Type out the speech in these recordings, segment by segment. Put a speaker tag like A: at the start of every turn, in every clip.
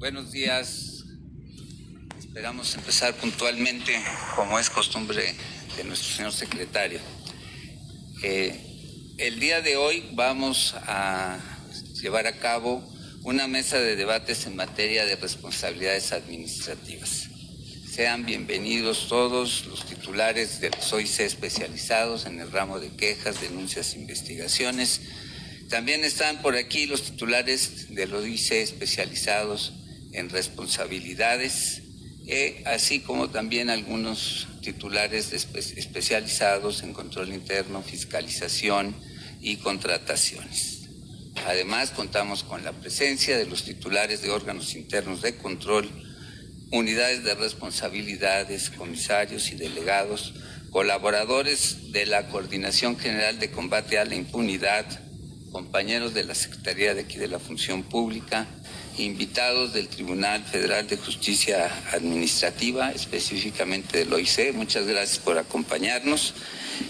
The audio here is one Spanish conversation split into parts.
A: Buenos días. Esperamos empezar puntualmente, como es costumbre de nuestro señor secretario. El día de hoy vamos a llevar a cabo una mesa de debates en materia de responsabilidades administrativas. Sean bienvenidos todos los titulares de los OIC especializados en el ramo de quejas, denuncias e investigaciones. También están por aquí los titulares de los OIC especializados en responsabilidades, así como también algunos titulares especializados en control interno, fiscalización y contrataciones. Además, contamos con la presencia de los titulares de órganos internos de control, unidades de responsabilidades, comisarios y delegados, colaboradores de la Coordinación General de Combate a la Impunidad, compañeros de la Secretaría de aquí de la Función Pública, invitados del Tribunal Federal de Justicia Administrativa, específicamente del OIC, muchas gracias por acompañarnos,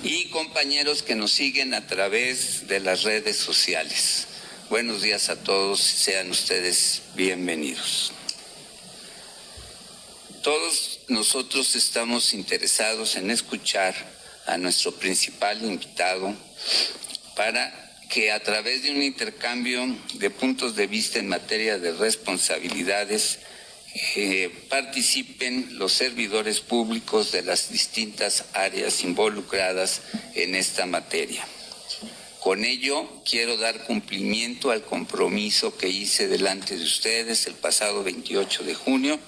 A: y compañeros que nos siguen a través de las redes sociales. Buenos días a todos, sean ustedes bienvenidos. Todos nosotros estamos interesados en escuchar a nuestro principal invitado para que a través de un intercambio de puntos de vista en materia de responsabilidades participen los servidores públicos de las distintas áreas involucradas en esta materia. Con ello, quiero dar cumplimiento al compromiso que hice delante de ustedes el pasado 28 de junio,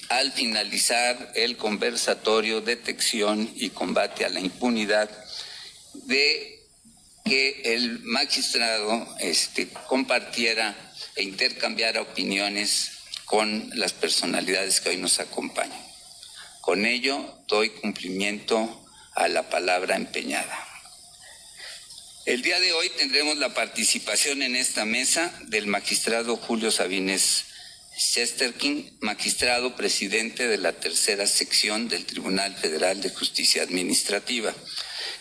A: al finalizar el conversatorio Detección y Combate a la Impunidad, de que el magistrado compartiera e intercambiara opiniones con las personalidades que hoy nos acompañan. Con ello, doy cumplimiento a la palabra empeñada. El día de hoy tendremos la participación en esta mesa del magistrado Julio Sabines Chesterkin, magistrado presidente de la tercera sección del Tribunal Federal de Justicia Administrativa,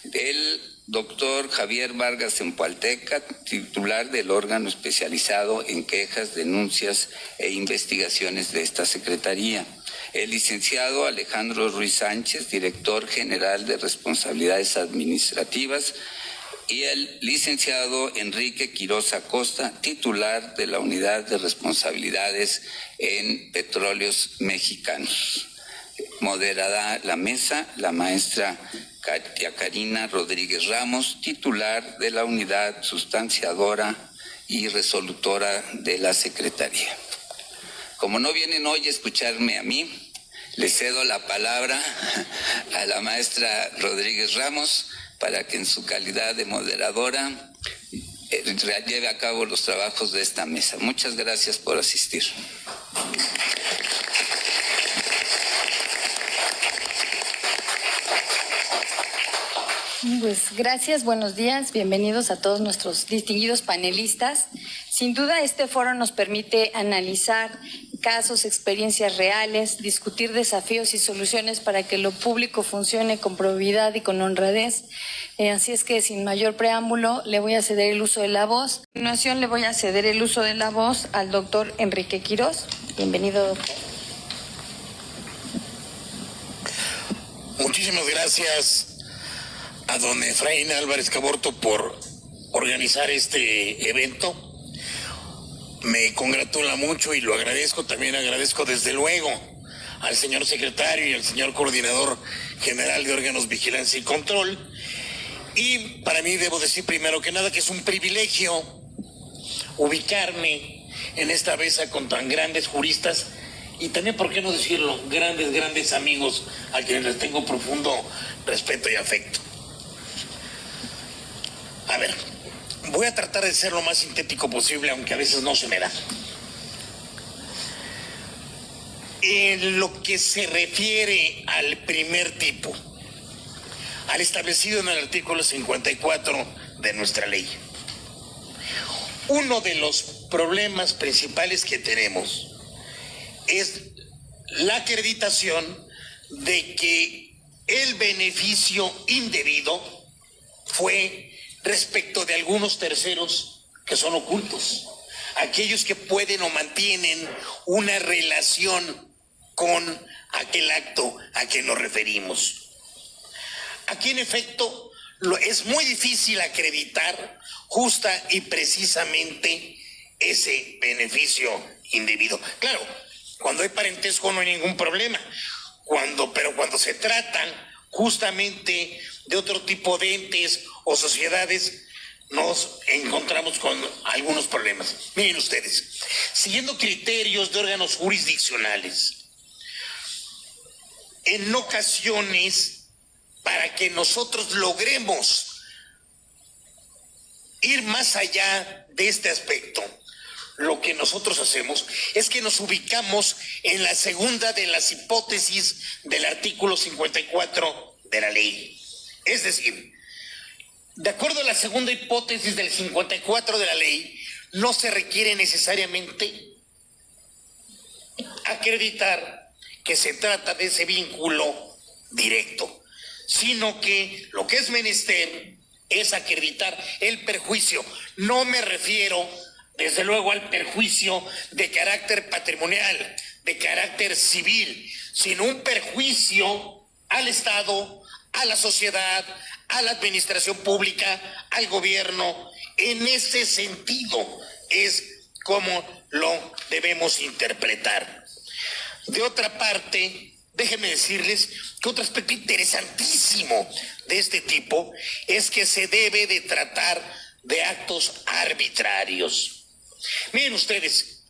A: del doctor Javier Vargas Empualteca, titular del órgano especializado en quejas, denuncias e investigaciones de esta Secretaría, el licenciado Alejandro Ruiz Sánchez, director general de Responsabilidades Administrativas, y el licenciado Enrique Quiroz Acosta, titular de la Unidad de Responsabilidades en Petróleos Mexicanos. Moderará la mesa la maestra Katia Karina Rodríguez Ramos, titular de la Unidad Sustanciadora y Resolutora de la Secretaría. Como no vienen hoy a escucharme a mí, le cedo la palabra a la maestra Rodríguez Ramos para que en su calidad de moderadora lleve a cabo los trabajos de esta mesa. Muchas gracias por asistir.
B: Pues gracias, buenos días, bienvenidos a todos nuestros distinguidos panelistas. Sin duda este foro nos permite analizar casos, experiencias reales, discutir desafíos y soluciones para que lo público funcione con probidad y con honradez. Así es que sin mayor preámbulo le voy a ceder el uso de la voz. A continuación le voy a ceder el uso de la voz al doctor Enrique Quiroz. Bienvenido, doctor.
C: Muchísimas gracias a don Efraín Álvarez Caborto por organizar este evento. Me congratula mucho y lo agradezco. También agradezco desde luego al señor secretario y al señor coordinador general de órganos vigilancia y control. Y para mí debo decir primero que nada que es un privilegio ubicarme en esta mesa con tan grandes juristas y también, ¿por qué no decirlo?, grandes amigos a quienes les tengo profundo respeto y afecto. A ver, voy a tratar de ser lo más sintético posible, aunque a veces no se me da. En lo que se refiere al primer tipo, al establecido en el artículo 54 de nuestra ley, uno de los problemas principales que tenemos es la acreditación de que el beneficio indebido fue respecto de algunos terceros que son ocultos. aquellos que pueden o mantienen una relación con aquel acto a que nos referimos. Aquí, en efecto, es muy difícil acreditar justa y precisamente ese beneficio indebido. Claro, cuando hay parentesco no hay ningún problema, pero cuando se tratan justamente de otro tipo de entes o sociedades, nos encontramos con algunos problemas. Miren ustedes, siguiendo criterios de órganos jurisdiccionales, en ocasiones, para que nosotros logremos ir más allá de este aspecto, lo que nosotros hacemos es que nos ubicamos en la segunda de las hipótesis del artículo 54 de la ley. Es decir, de acuerdo a la segunda hipótesis del 54 de la ley, no se requiere necesariamente acreditar que se trata de ese vínculo directo, sino que lo que es menester es acreditar el perjuicio. No me refiero, desde luego, al perjuicio de carácter patrimonial, de carácter civil, sino un perjuicio al Estado, a la sociedad, a la administración pública, al gobierno. En ese sentido es como lo debemos interpretar. De otra parte, déjenme decirles que otro aspecto interesantísimo de este tipo es que se debe de tratar de actos arbitrarios. Miren ustedes,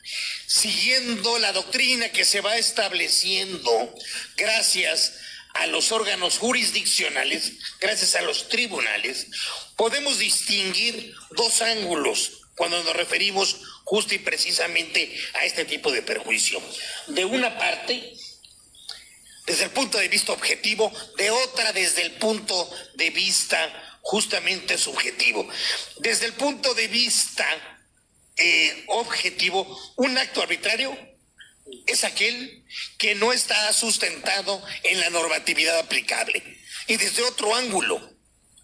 C: siguiendo la doctrina que se va estableciendo gracias a los órganos jurisdiccionales, gracias a los tribunales, podemos distinguir dos ángulos cuando nos referimos justo y precisamente a este tipo de perjuicio. De una parte, desde el punto de vista objetivo, de otra desde el punto de vista justamente subjetivo. Desde el punto de vista objetivo, un acto arbitrario es aquel que no está sustentado en la normatividad aplicable. Y desde otro ángulo,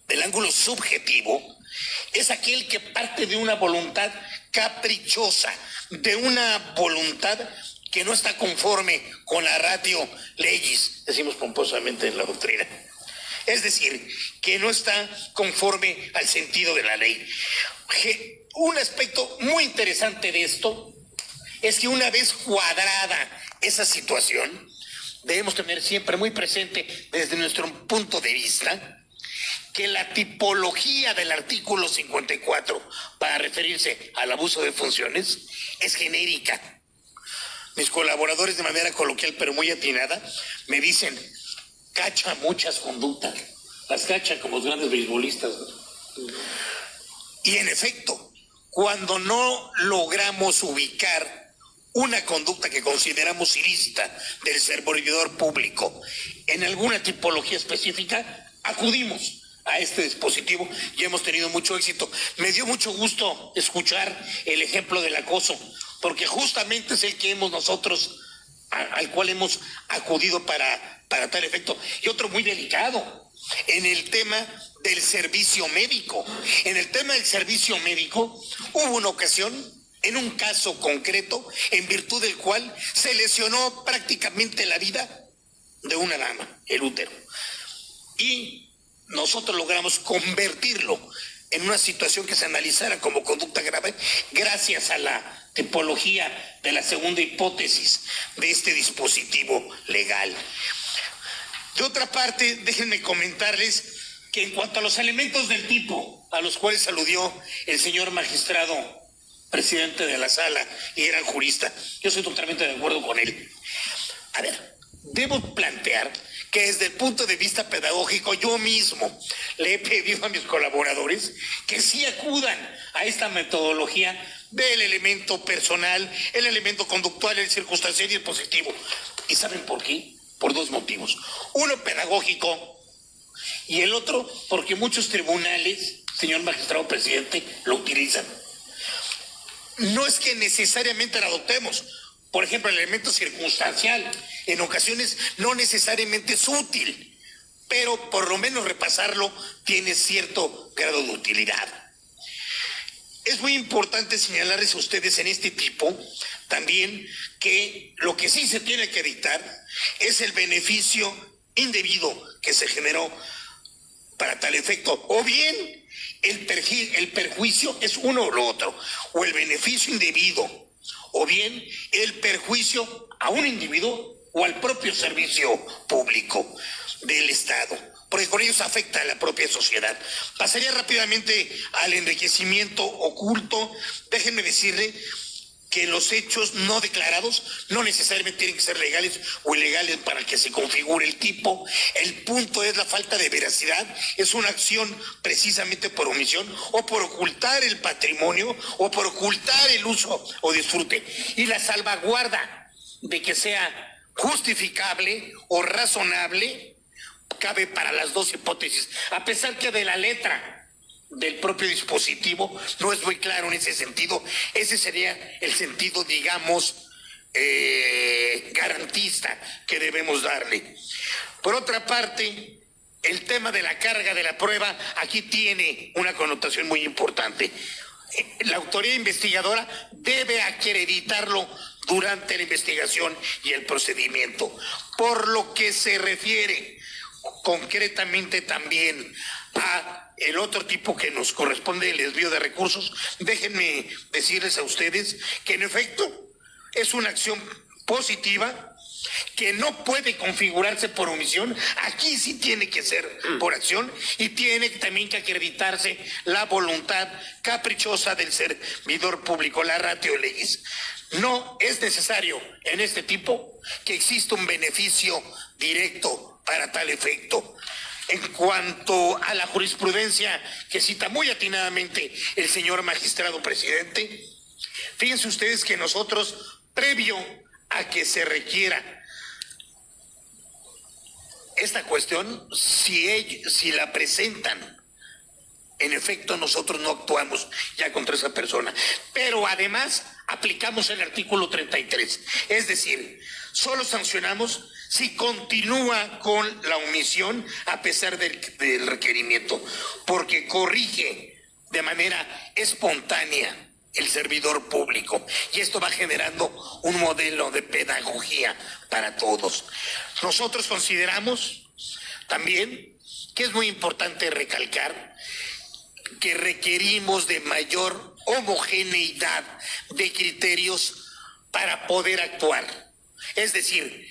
C: del ángulo subjetivo, es aquel que parte de una voluntad caprichosa, de una voluntad que no está conforme con la ratio legis, decimos pomposamente en la doctrina. Es decir, que no está conforme al sentido de la ley. Un aspecto muy interesante de esto es que una vez cuadrada esa situación, debemos tener siempre muy presente desde nuestro punto de vista que la tipología del artículo 54 para referirse al abuso de funciones es genérica. Mis colaboradores, de manera coloquial pero muy atinada, me dicen: cacha muchas conductas, las cacha como los grandes beisbolistas, ¿no? Y en efecto, cuando no logramos ubicar una conducta que consideramos ilícita del servidor público en alguna tipología específica, acudimos a este dispositivo y hemos tenido mucho éxito. Me dio mucho gusto escuchar el ejemplo del acoso, porque justamente es el que al cual hemos acudido para tal efecto. Y otro muy delicado, en el tema del servicio médico. En el tema del servicio médico hubo una ocasión, en un caso concreto, en virtud del cual se lesionó prácticamente la vida de una dama, el útero. Y nosotros logramos convertirlo en una situación que se analizara como conducta grave gracias a la tipología de la segunda hipótesis de este dispositivo legal. De otra parte, déjenme comentarles que en cuanto a los elementos del tipo a los cuales aludió el señor magistrado presidente de la sala y era jurista, yo estoy totalmente de acuerdo con él. A ver, debo plantear que desde el punto de vista pedagógico yo mismo le he pedido a mis colaboradores que sí acudan a esta metodología del elemento personal, el elemento conductual, el circunstancial y el positivo. ¿Y saben por qué? Por dos motivos. Uno pedagógico y el otro porque muchos tribunales, señor magistrado presidente, lo utilizan. No es que necesariamente lo adoptemos. Por ejemplo, el elemento circunstancial en ocasiones no necesariamente es útil, pero por lo menos repasarlo tiene cierto grado de utilidad. Es muy importante señalarles a ustedes en este tipo también que lo que sí se tiene que evitar es el beneficio indebido que se generó para tal efecto, o bien el perjuicio es uno o lo otro, o el beneficio indebido, o bien el perjuicio a un individuo o al propio servicio público del Estado, porque con ello se afecta a la propia sociedad. Pasaría rápidamente al enriquecimiento oculto. Déjenme decirle que los hechos no declarados no necesariamente tienen que ser legales o ilegales para que se configure el tipo. El punto es la falta de veracidad. Es una acción precisamente por omisión o por ocultar el patrimonio o por ocultar el uso o disfrute. Y la salvaguarda de que sea justificable o razonable cabe para las dos hipótesis, a pesar que de la letra del propio dispositivo no es muy claro en ese sentido. Ese sería el sentido, digamos, garantista que debemos darle. Por otra parte, el tema de la carga de la prueba aquí tiene una connotación muy importante. La autoridad investigadora debe acreditarlo durante la investigación y el procedimiento. Por lo que se refiere concretamente también a el otro tipo que nos corresponde, el desvío de recursos, déjenme decirles a ustedes que en efecto es una acción positiva que no puede configurarse por omisión. Aquí sí tiene que ser por acción y tiene también que acreditarse la voluntad caprichosa del servidor público, la ratio legis. No es necesario en este tipo que exista un beneficio directo para tal efecto. En cuanto a la jurisprudencia que cita muy atinadamente el señor magistrado presidente, fíjense ustedes que nosotros, previo a que se requiera esta cuestión, si la presentan, en efecto nosotros no actuamos ya contra esa persona, pero además aplicamos el artículo 33, es decir, solo sancionamos si continúa con la omisión a pesar del requerimiento, porque corrige de manera espontánea el servidor público, y esto va generando un modelo de pedagogía para todos. Nosotros consideramos también que es muy importante recalcar que requerimos de mayor homogeneidad de criterios para poder actuar. Es decir,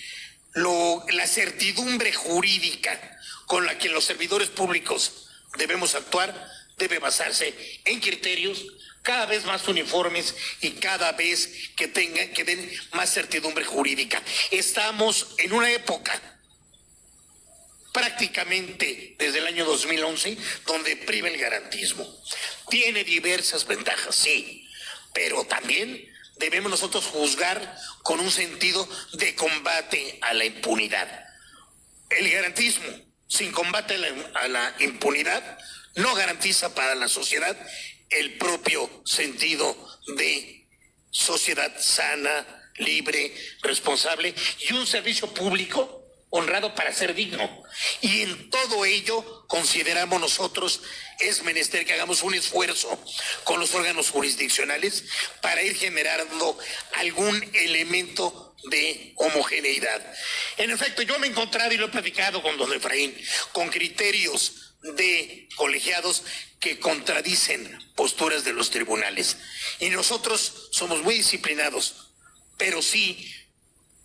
C: la certidumbre jurídica con la que los servidores públicos debemos actuar debe basarse en criterios cada vez más uniformes y cada vez que den más certidumbre jurídica. Estamos en una época prácticamente desde el año 2011 donde priva el garantismo. Tiene diversas ventajas, sí, pero también debemos nosotros juzgar con un sentido de combate a la impunidad. El garantismo sin combate a la impunidad no garantiza para la sociedad el propio sentido de sociedad sana, libre, responsable y un servicio público honrado para ser digno. Y en todo ello consideramos nosotros es menester que hagamos un esfuerzo con los órganos jurisdiccionales para ir generando algún elemento de homogeneidad. En efecto, yo me he encontrado y lo he platicado con don Efraín, con criterios de colegiados que contradicen posturas de los tribunales. Y nosotros somos muy disciplinados, pero sí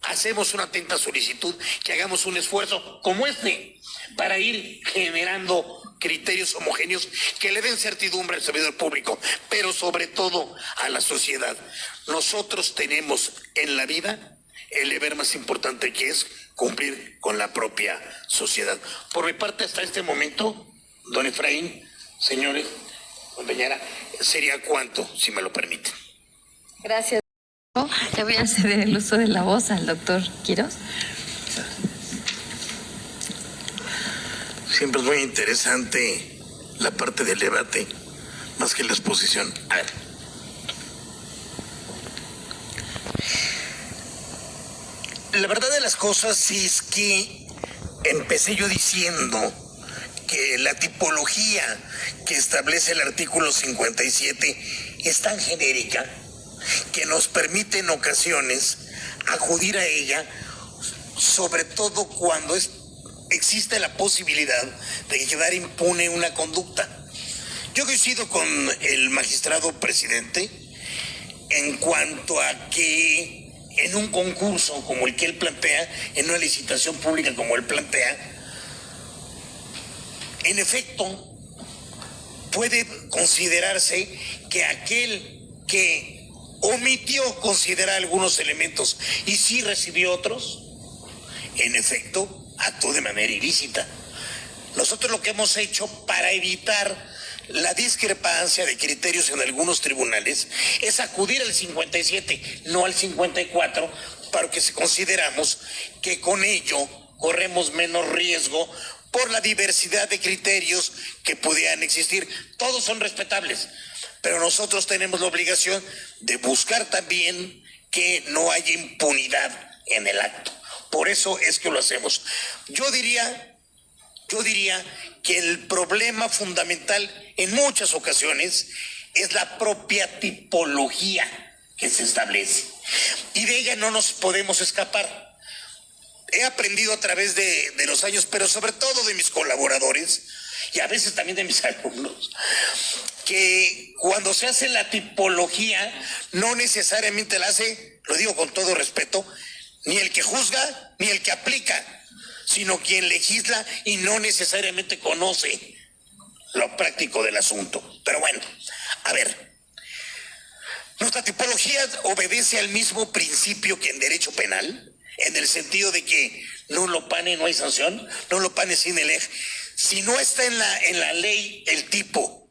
C: hacemos una atenta solicitud que hagamos un esfuerzo como este para ir generando criterios homogéneos que le den certidumbre al servidor público, pero sobre todo a la sociedad. Nosotros tenemos en la vida el deber más importante, que es cumplir con la propia sociedad. Por mi parte, hasta este momento, don Efraín, señores, compañera, sería cuanto, si me lo permiten.
B: Gracias. Le voy a ceder el uso de la voz al doctor Quirós.
C: Siempre es muy interesante la parte del debate, más que la exposición. A ver. La verdad de las cosas sí es que empecé yo diciendo que la tipología que establece el artículo 57 es tan genérica que nos permite en ocasiones acudir a ella, sobre todo cuando existe la posibilidad de quedar impune una conducta. Yo coincido con el magistrado presidente en cuanto a que en un concurso como el que él plantea, en una licitación pública como él plantea, en efecto puede considerarse que aquel que omitió considerar algunos elementos y sí recibió otros, en efecto actuó de manera ilícita. Nosotros lo que hemos hecho para evitar la discrepancia de criterios en algunos tribunales es acudir al 57, no al 54, para que consideramos que con ello corremos menos riesgo por la diversidad de criterios que pudieran existir. Todos son respetables, pero nosotros tenemos la obligación de buscar también que no haya impunidad en el acto. Por eso es que lo hacemos. Yo diría que el problema fundamental en muchas ocasiones es la propia tipología que se establece. Y de ella no nos podemos escapar. He aprendido a través de los años, pero sobre todo de mis colaboradores y a veces también de mis alumnos, que cuando se hace la tipología no necesariamente la hace, lo digo con todo respeto, ni el que juzga ni el que aplica, sino quien legisla y no necesariamente conoce lo práctico del asunto. Pero bueno, a ver, nuestra tipología obedece al mismo principio que en derecho penal, en el sentido de que no lo pane, no hay sanción, no lo pane sin el eje. Si no está en la ley el tipo,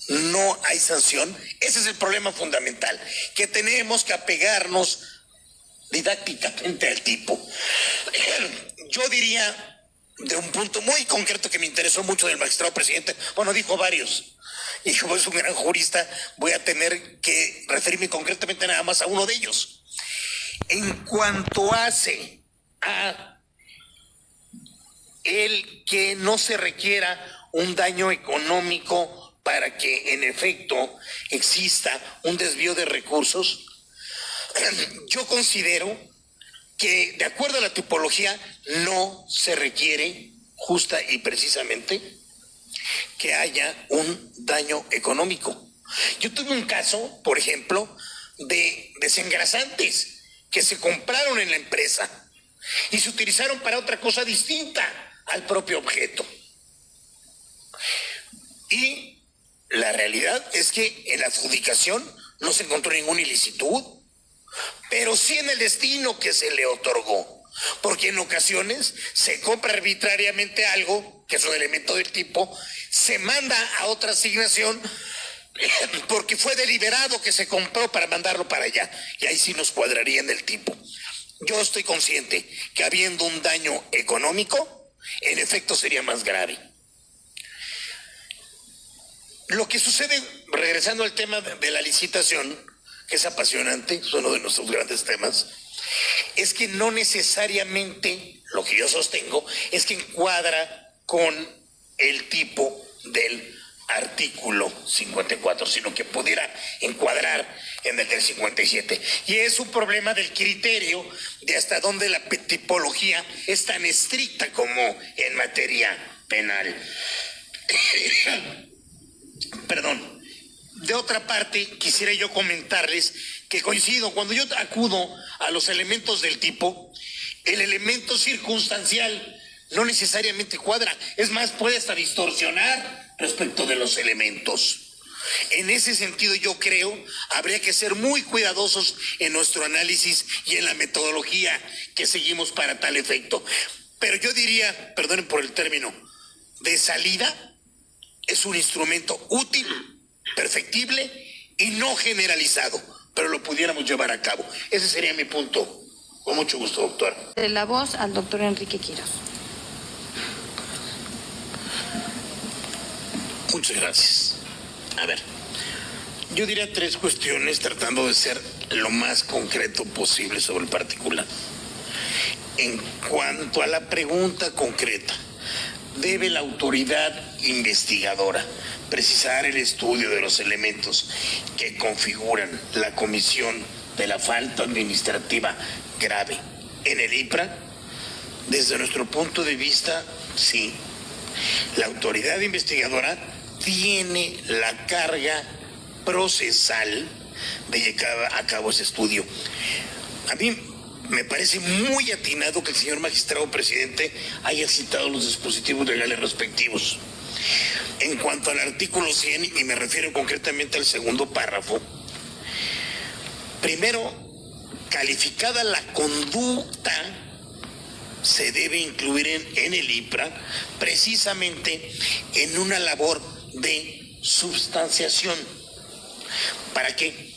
C: no hay sanción. Ese es el problema fundamental, que tenemos que apegarnos didácticamente al tipo. Yo diría, de un punto muy concreto que me interesó mucho del magistrado presidente, bueno, dijo varios, y como es un gran jurista, voy a tener que referirme concretamente nada más a uno de ellos. En cuanto hace a el que no se requiera un daño económico para que en efecto exista un desvío de recursos, yo considero que de acuerdo a la tipología no se requiere justa y precisamente que haya un daño económico. Yo tuve un caso, por ejemplo, de desengrasantes que se compraron en la empresa y se utilizaron para otra cosa distinta al propio objeto. Y la realidad es que en la adjudicación no se encontró ninguna ilicitud, pero sí en el destino que se le otorgó, porque en ocasiones se compra arbitrariamente algo, que es un elemento del tipo, se manda a otra asignación porque fue deliberado que se compró para mandarlo para allá, y ahí sí nos cuadraría en el tipo. Yo estoy consciente que habiendo un daño económico, en efecto sería más grave. Lo que sucede, regresando al tema de la licitación, que es apasionante, es uno de nuestros grandes temas, es que no necesariamente, lo que yo sostengo, es que encuadra con el tipo del artículo 54, sino que pudiera encuadrar en el del 57. Y es un problema del criterio de hasta dónde la tipología es tan estricta como en materia penal. Perdón. De otra parte, quisiera yo comentarles que coincido, cuando yo acudo a los elementos del tipo, el elemento circunstancial no necesariamente cuadra, es más, puede hasta distorsionar respecto de los elementos. En ese sentido, yo creo, habría que ser muy cuidadosos en nuestro análisis y en la metodología que seguimos para tal efecto. Pero yo diría, perdonen por el término, de salida, es un instrumento útil, perfectible y no generalizado, pero lo pudiéramos llevar a cabo. Ese sería mi punto. Con mucho gusto, doctor.
B: De la voz al doctor Enrique Quiroz.
C: Muchas gracias. A ver, yo diría tres cuestiones tratando de ser lo más concreto posible sobre el particular. En cuanto a la pregunta concreta, ¿debe la autoridad investigadora precisar el estudio de los elementos que configuran la comisión de la falta administrativa grave en el IPRA, desde nuestro punto de vista, sí, la autoridad investigadora tiene la carga procesal de llevar a cabo ese estudio. A mí me parece muy atinado que el señor magistrado presidente haya citado los dispositivos legales respectivos. En cuanto al artículo 100, y me refiero concretamente al segundo párrafo, primero, calificada la conducta, se debe incluir en el IPRA precisamente en una labor de substanciación. ¿Para qué?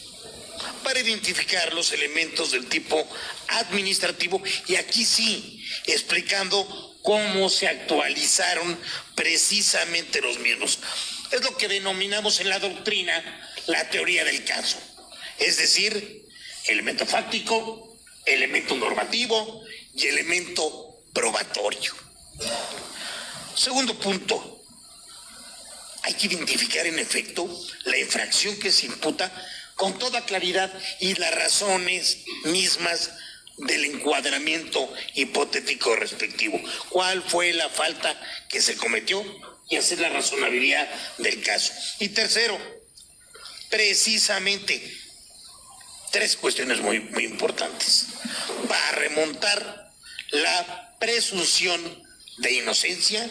C: Para identificar los elementos del tipo administrativo, y aquí sí, explicando cómo se actualizaron precisamente los mismos. Es lo que denominamos en la doctrina la teoría del caso. Es decir, elemento fáctico, elemento normativo y elemento probatorio. Segundo punto, hay que identificar en efecto la infracción que se imputa con toda claridad y las razones mismas del encuadramiento hipotético respectivo. ¿Cuál fue la falta que se cometió? Y hacer la razonabilidad del caso. Y tercero, precisamente, tres cuestiones muy importantes. Para remontar la presunción de inocencia,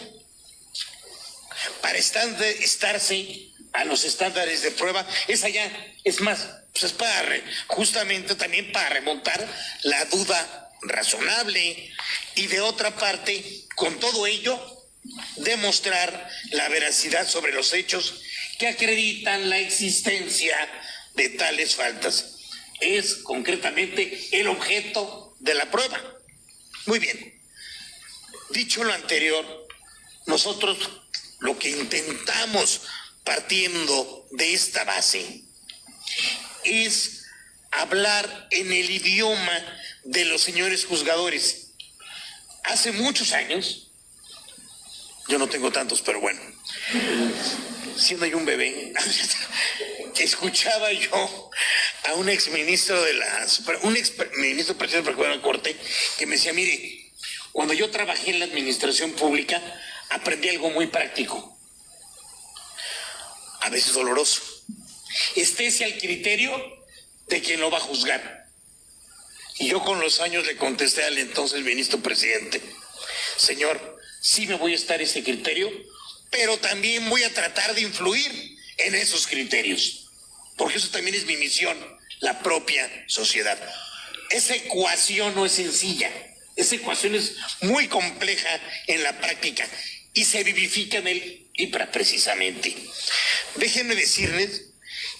C: para estarse a los estándares de prueba, es allá, es más, pues es para justamente también para remontar la duda razonable, y de otra parte, con todo ello, demostrar la veracidad sobre los hechos que acreditan la existencia de tales faltas. Es concretamente el objeto de la prueba. Muy bien. Dicho lo anterior, nosotros lo que intentamos, partiendo de esta base, es hablar en el idioma de los señores juzgadores. Hace muchos años, yo no tengo tantos, pero bueno, siendo yo un bebé, escuchaba yo a un exministro de un exministro presidente de la Corte que me decía: mire, cuando yo trabajé en la administración pública, aprendí algo muy práctico, a veces doloroso. Estése al criterio de quien lo va a juzgar. Y yo con los años le contesté al entonces ministro presidente: señor, sí me voy a estar ese criterio, pero también voy a tratar de influir en esos criterios, porque eso también es mi misión, la propia sociedad. Esa ecuación no es sencilla, esa ecuación es muy compleja en la práctica y se vivifica en el IPRA precisamente. Déjenme decirles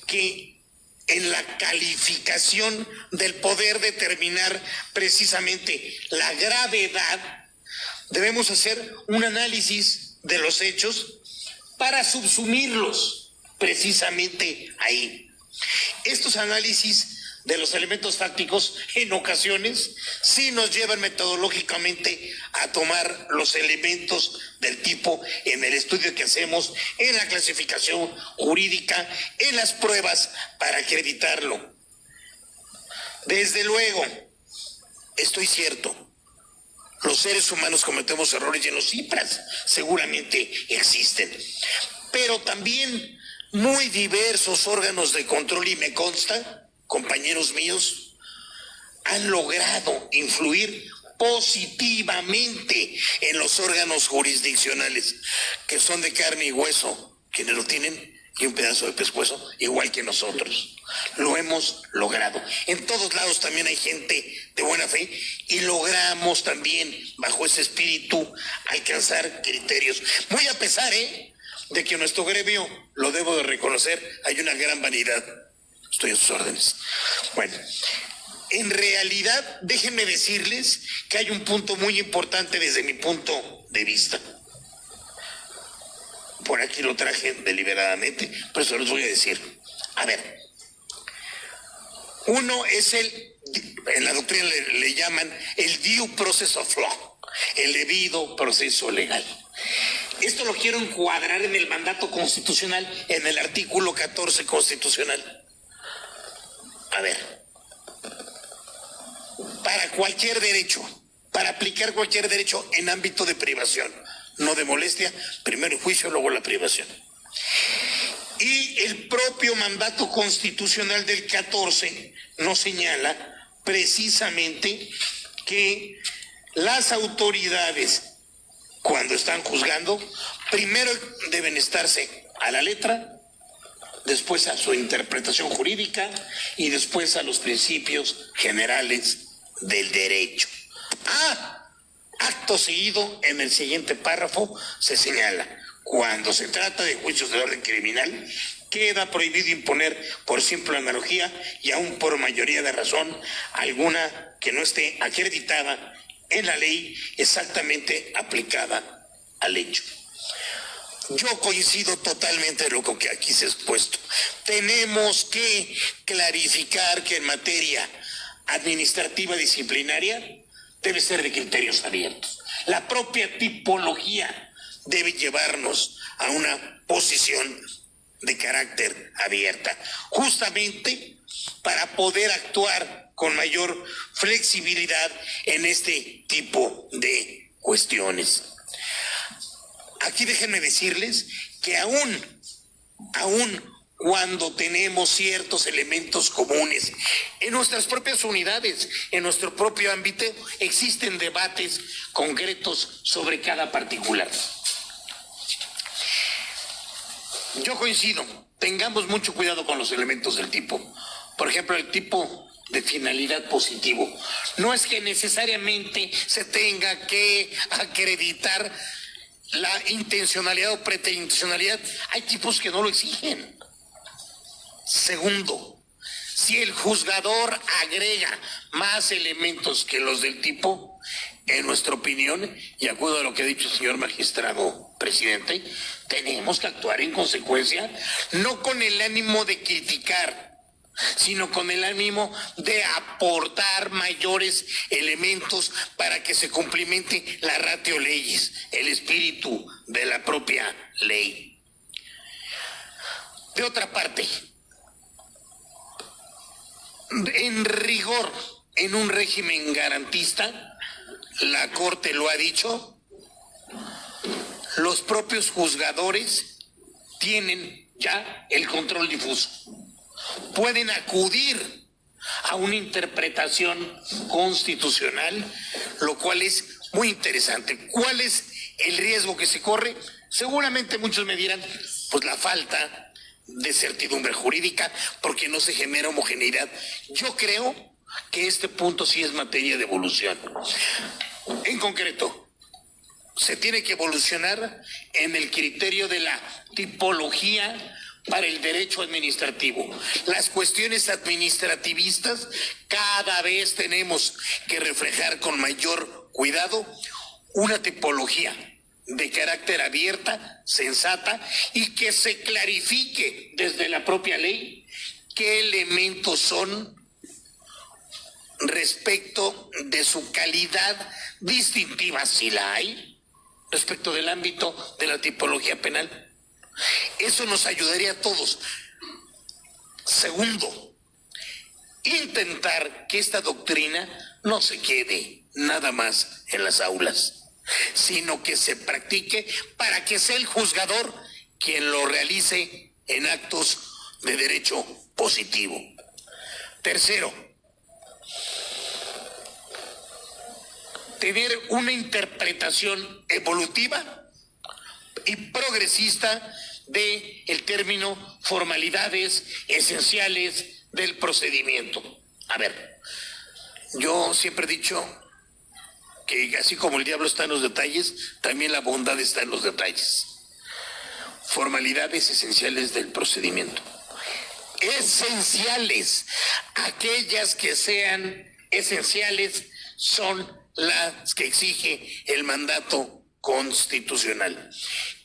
C: que en la calificación del poder determinar precisamente la gravedad, debemos hacer un análisis de los hechos para subsumirlos precisamente ahí. Estos análisis de los elementos fácticos en ocasiones sí nos llevan metodológicamente a tomar los elementos del tipo en el estudio que hacemos, en la clasificación jurídica, en las pruebas para acreditarlo. Desde luego, estoy cierto, los seres humanos cometemos errores y en los IPRAs seguramente existen, pero también muy diversos órganos de control, y me consta, compañeros míos, han logrado influir positivamente en los órganos jurisdiccionales, que son de carne y hueso, quienes lo tienen, y un pedazo de pescuezo, igual que nosotros. Lo hemos logrado. En todos lados también hay gente de buena fe, y logramos también, bajo ese espíritu, alcanzar criterios. Muy a pesar, de que en nuestro gremio, lo debo de reconocer, hay una gran vanidad. Estoy a sus órdenes. Bueno, en realidad, déjenme decirles que hay un punto muy importante desde mi punto de vista. Por aquí lo traje deliberadamente, pero se los voy a decir. A ver, uno es en la doctrina le llaman el due process of law, el debido proceso legal. Esto lo quiero encuadrar en el mandato constitucional, en el artículo 14 constitucional. A ver, para cualquier derecho, para aplicar cualquier derecho en ámbito de privación, no de molestia, primero el juicio, luego la privación. Y el propio mandato constitucional del 14 nos señala precisamente que las autoridades, cuando están juzgando, primero deben estarse a la letra, después a su interpretación jurídica y después a los principios generales del derecho. Acto seguido, en el siguiente párrafo se señala: cuando se trata de juicios de orden criminal, queda prohibido imponer por simple analogía y aún por mayoría de razón alguna que no esté acreditada en la ley exactamente aplicada al hecho. Yo coincido totalmente en lo que aquí se ha expuesto. Tenemos que clarificar que en materia administrativa disciplinaria debe ser de criterios abiertos. La propia tipología debe llevarnos a una posición de carácter abierta, justamente para poder actuar con mayor flexibilidad en este tipo de cuestiones. Aquí déjenme decirles que aún cuando tenemos ciertos elementos comunes en nuestras propias unidades, en nuestro propio ámbito, existen debates concretos sobre cada particular. Yo coincido, tengamos mucho cuidado con los elementos del tipo. Por ejemplo, el tipo de finalidad positivo. No es que necesariamente se tenga que acreditar la intencionalidad o preterintencionalidad. Hay tipos que no lo exigen. Segundo, si el juzgador agrega más elementos que los del tipo, en nuestra opinión, y acudo a lo que ha dicho el señor magistrado presidente, tenemos que actuar en consecuencia, no con el ánimo de criticar, sino con el ánimo de aportar mayores elementos para que se cumplimente la ratio leyes, el espíritu de la propia ley. De otra parte, en rigor, en un régimen garantista, la Corte lo ha dicho, los propios juzgadores tienen ya el control difuso. Pueden acudir a una interpretación constitucional, lo cual es muy interesante. ¿Cuál es el riesgo que se corre? Seguramente muchos me dirán, pues la falta de certidumbre jurídica, porque no se genera homogeneidad. Yo creo que este punto sí es materia de evolución. En concreto, se tiene que evolucionar en el criterio de la tipología para el derecho administrativo. Las cuestiones administrativistas cada vez tenemos que reflejar con mayor cuidado una tipología de carácter abierta, sensata, y que se clarifique desde la propia ley qué elementos son respecto de su calidad distintiva, si la hay, respecto del ámbito de la tipología penal. Eso nos ayudaría a todos. Segundo, intentar que esta doctrina no se quede nada más en las aulas, sino que se practique para que sea el juzgador quien lo realice en actos de derecho positivo. Tercero, tener una interpretación evolutiva y progresista de el término formalidades esenciales del procedimiento. A ver, yo siempre he dicho que así como el diablo está en los detalles, también la bondad está en los detalles. Formalidades esenciales del procedimiento. Esenciales, aquellas que sean esenciales son las que exige el mandato constitucional.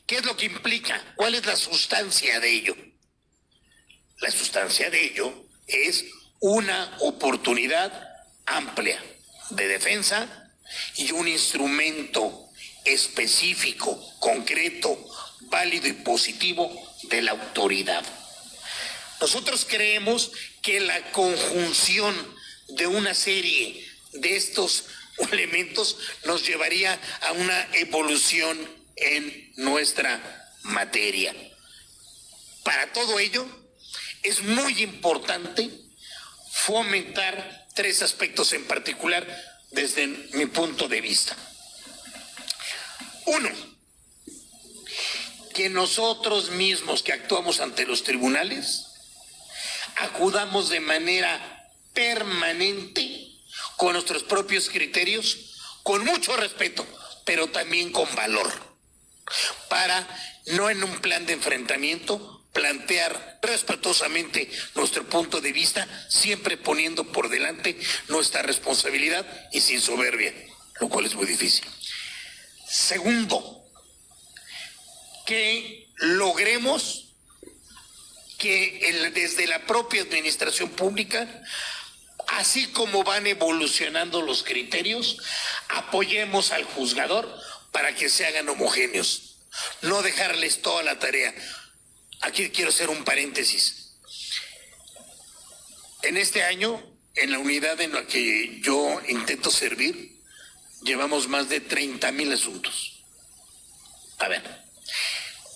C: ¿Qué es lo que implica? ¿Cuál es la sustancia de ello? La sustancia de ello es una oportunidad amplia de defensa y un instrumento específico, concreto, válido y positivo de la autoridad. Nosotros creemos que la conjunción de una serie de estos elementos nos llevaría a una evolución en nuestra materia. Para todo ello, es muy importante fomentar 3 aspectos en particular desde mi punto de vista. 1, que nosotros mismos que actuamos ante los tribunales acudamos de manera permanente con nuestros propios criterios, con mucho respeto, pero también con valor, para no en un plan de enfrentamiento plantear respetuosamente nuestro punto de vista, siempre poniendo por delante nuestra responsabilidad y sin soberbia, lo cual es muy difícil. Segundo, que logremos que desde la propia administración pública, así como van evolucionando los criterios, apoyemos al juzgador para que se hagan homogéneos, no dejarles toda la tarea. Aquí quiero hacer un paréntesis. En este año, en la unidad en la que yo intento servir, llevamos más de 30,000 asuntos. A ver,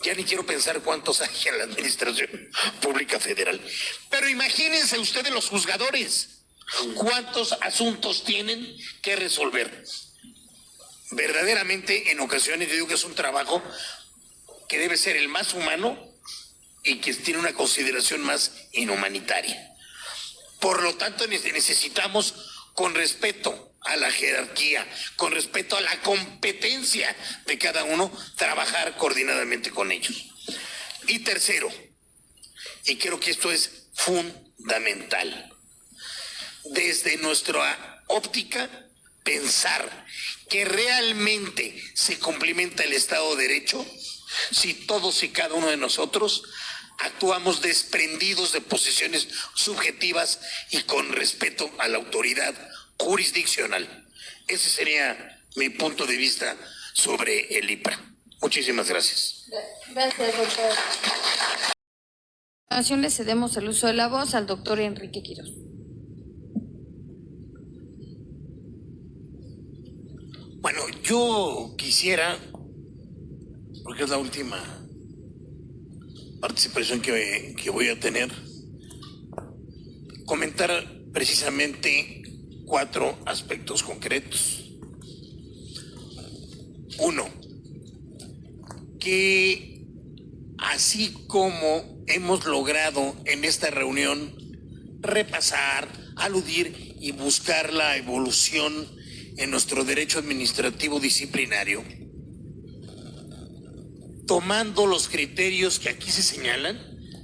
C: ya ni quiero pensar cuántos hay en la Administración Pública Federal. Pero imagínense ustedes los juzgadores, cuántos asuntos tienen que resolver. Verdaderamente, en ocasiones yo digo que es un trabajo que debe ser el más humano y que tiene una consideración más inhumanitaria. Por lo tanto, necesitamos, con respeto a la jerarquía, con respeto a la competencia de cada uno, trabajar coordinadamente con ellos. Y tercero, y creo que esto es fundamental, desde nuestra óptica, pensar que realmente se cumplimenta el Estado de Derecho si todos y cada uno de nosotros actuamos desprendidos de posiciones subjetivas y con respeto a la autoridad jurisdiccional. Ese sería mi punto de vista sobre el IPRA. Muchísimas gracias.
B: Gracias, doctor. A continuación le cedemos el uso de la voz al doctor Enrique Quirós.
C: Bueno, yo quisiera, porque es la última participación que voy a tener, comentar precisamente 4 aspectos concretos. 1, que así como hemos logrado en esta reunión repasar, aludir y buscar la evolución en nuestro derecho administrativo disciplinario, tomando los criterios que aquí se señalan,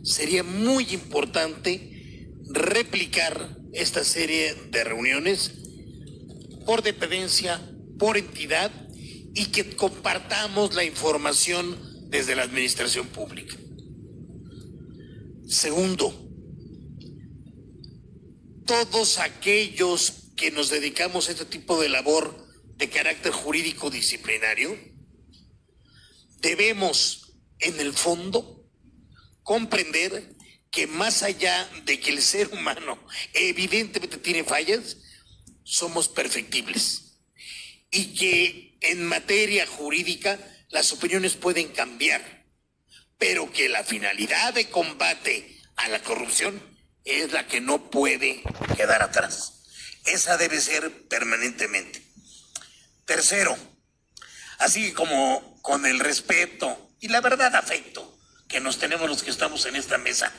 C: sería muy importante replicar esta serie de reuniones por dependencia, por entidad, y que compartamos la información desde la administración pública. Segundo, todos aquellos que nos dedicamos a este tipo de labor de carácter jurídico disciplinario, debemos, en el fondo, comprender que más allá de que el ser humano evidentemente tiene fallas, somos perfectibles. Y que en materia jurídica las opiniones pueden cambiar, pero que la finalidad de combate a la corrupción es la que no puede quedar atrás. Esa debe ser permanentemente. Tercero, así como con el respeto y la verdad afecto que nos tenemos los que estamos en esta mesa,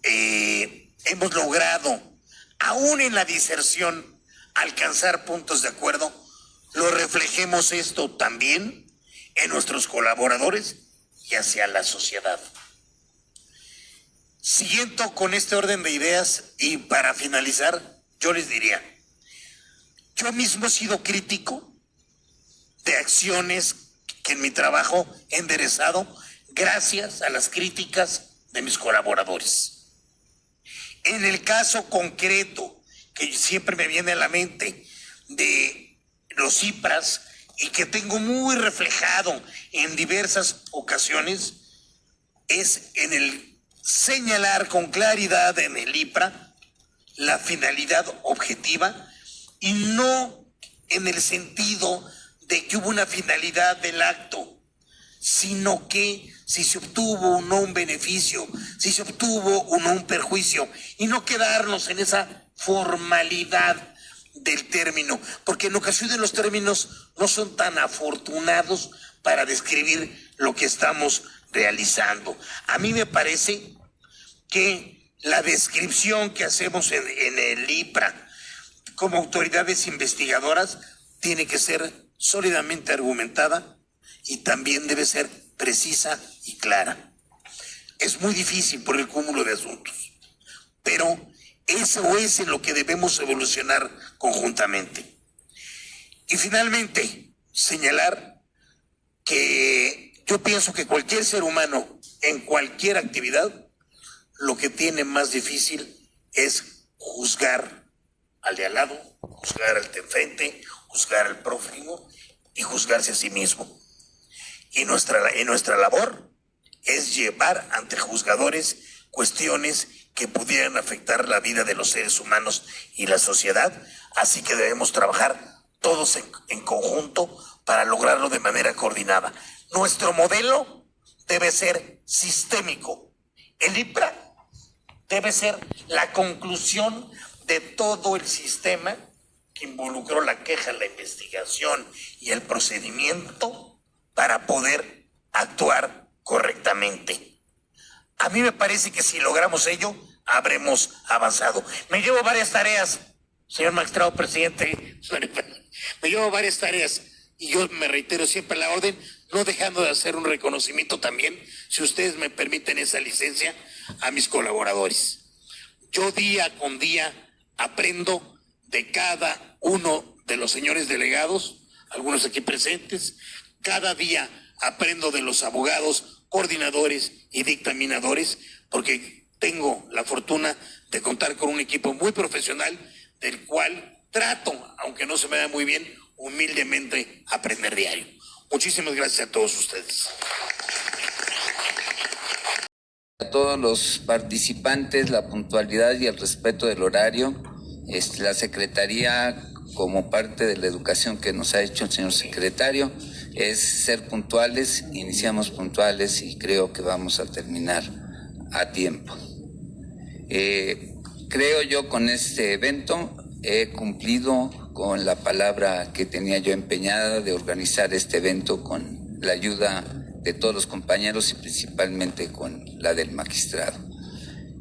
C: hemos logrado, aún en la diserción, alcanzar puntos de acuerdo, lo reflejemos esto también en nuestros colaboradores y hacia la sociedad. Siguiendo con este orden de ideas y para finalizar, yo les diría, yo mismo he sido crítico de acciones que en mi trabajo he enderezado gracias a las críticas de mis colaboradores. En el caso concreto que siempre me viene a la mente de los IPRAS y que tengo muy reflejado en diversas ocasiones es en el señalar con claridad en el IPRA la finalidad objetiva y no en el sentido de que hubo una finalidad del acto, sino que si se obtuvo o no un beneficio, si se obtuvo o no un perjuicio, y no quedarnos en esa formalidad del término, porque en ocasiones los términos no son tan afortunados para describir lo que estamos realizando. A mí me parece que la descripción que hacemos en el IPRA como autoridades investigadoras tiene que ser sólidamente argumentada y también debe ser precisa y clara. Es muy difícil por el cúmulo de asuntos, pero eso es en lo que debemos evolucionar conjuntamente. Y finalmente, señalar que yo pienso que cualquier ser humano en cualquier actividad lo que tiene más difícil es juzgar al de al lado, juzgar al de enfrente, juzgar al prójimo y juzgarse a sí mismo. Y nuestra labor es llevar ante juzgadores cuestiones que pudieran afectar la vida de los seres humanos y la sociedad, así que debemos trabajar todos en conjunto para lograrlo de manera coordinada. Nuestro modelo debe ser sistémico. El IPRA debe ser la conclusión de todo el sistema que involucró la queja, la investigación y el procedimiento para poder actuar correctamente. A mí me parece que si logramos ello, habremos avanzado. Me llevo varias tareas, señor magistrado presidente, me llevo varias tareas y yo me reitero siempre la orden, no dejando de hacer un reconocimiento también, si ustedes me permiten esa licencia, a mis colaboradores. Yo día con día aprendo de cada uno de los señores delegados, algunos aquí presentes, cada día aprendo de los abogados, coordinadores y dictaminadores, porque tengo la fortuna de contar con un equipo muy profesional, del cual trato, aunque no se me da muy bien, humildemente aprender diario. Muchísimas gracias a todos ustedes.
A: A todos los participantes, la puntualidad y el respeto del horario. La Secretaría, como parte de la educación que nos ha hecho el señor secretario, es ser puntuales. Iniciamos puntuales y creo que vamos a terminar a tiempo. Creo yo con este evento he cumplido con la palabra que tenía yo empeñada de organizar este evento con la ayuda de todos los compañeros y principalmente con la del magistrado.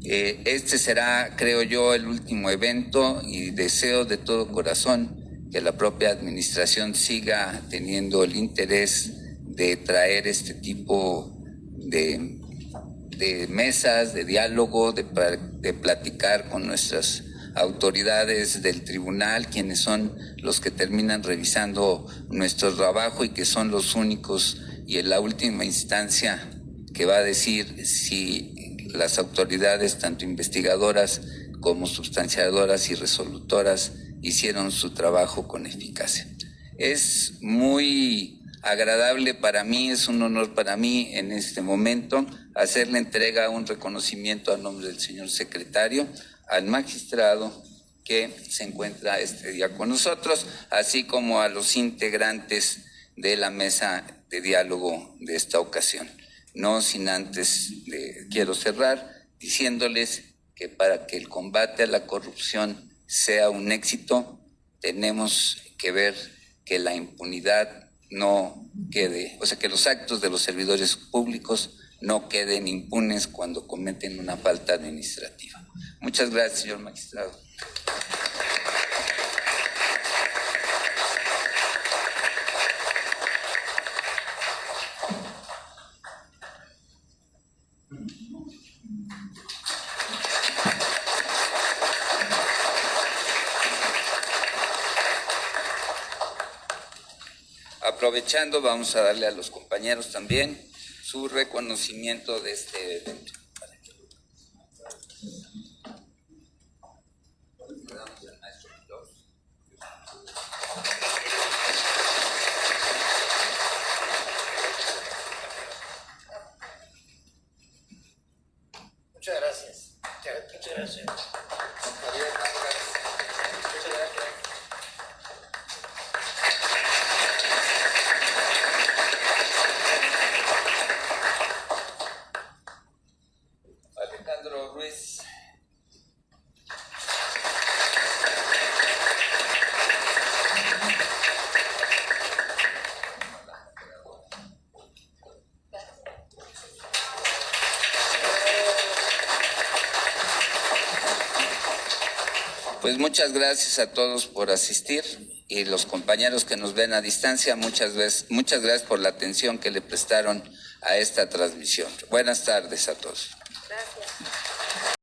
A: Este será, creo yo, el último evento y deseo de todo corazón que la propia administración siga teniendo el interés de traer este tipo de mesas, de diálogo, de platicar con nuestras autoridades del tribunal, quienes son los que terminan revisando nuestro trabajo y que son los únicos y en la última instancia que va a decir si las autoridades, tanto investigadoras como sustanciadoras y resolutoras, hicieron su trabajo con eficacia. Es muy agradable para mí, es un honor para mí en este momento hacerle entrega un reconocimiento a nombre del señor secretario al magistrado que se encuentra este día con nosotros, así como a los integrantes de la mesa de diálogo de esta ocasión. No sin antes quiero cerrar diciéndoles que para que el combate a la corrupción sea un éxito, tenemos que ver que la impunidad no quede, o sea, que los actos de los servidores públicos no queden impunes cuando cometen una falta administrativa. Muchas gracias, señor magistrado. Aprovechando, vamos a darle a los compañeros también su reconocimiento de este evento. Pues muchas gracias a todos por asistir y los compañeros que nos ven a distancia, muchas gracias por la atención que le prestaron a esta transmisión. Buenas tardes a todos.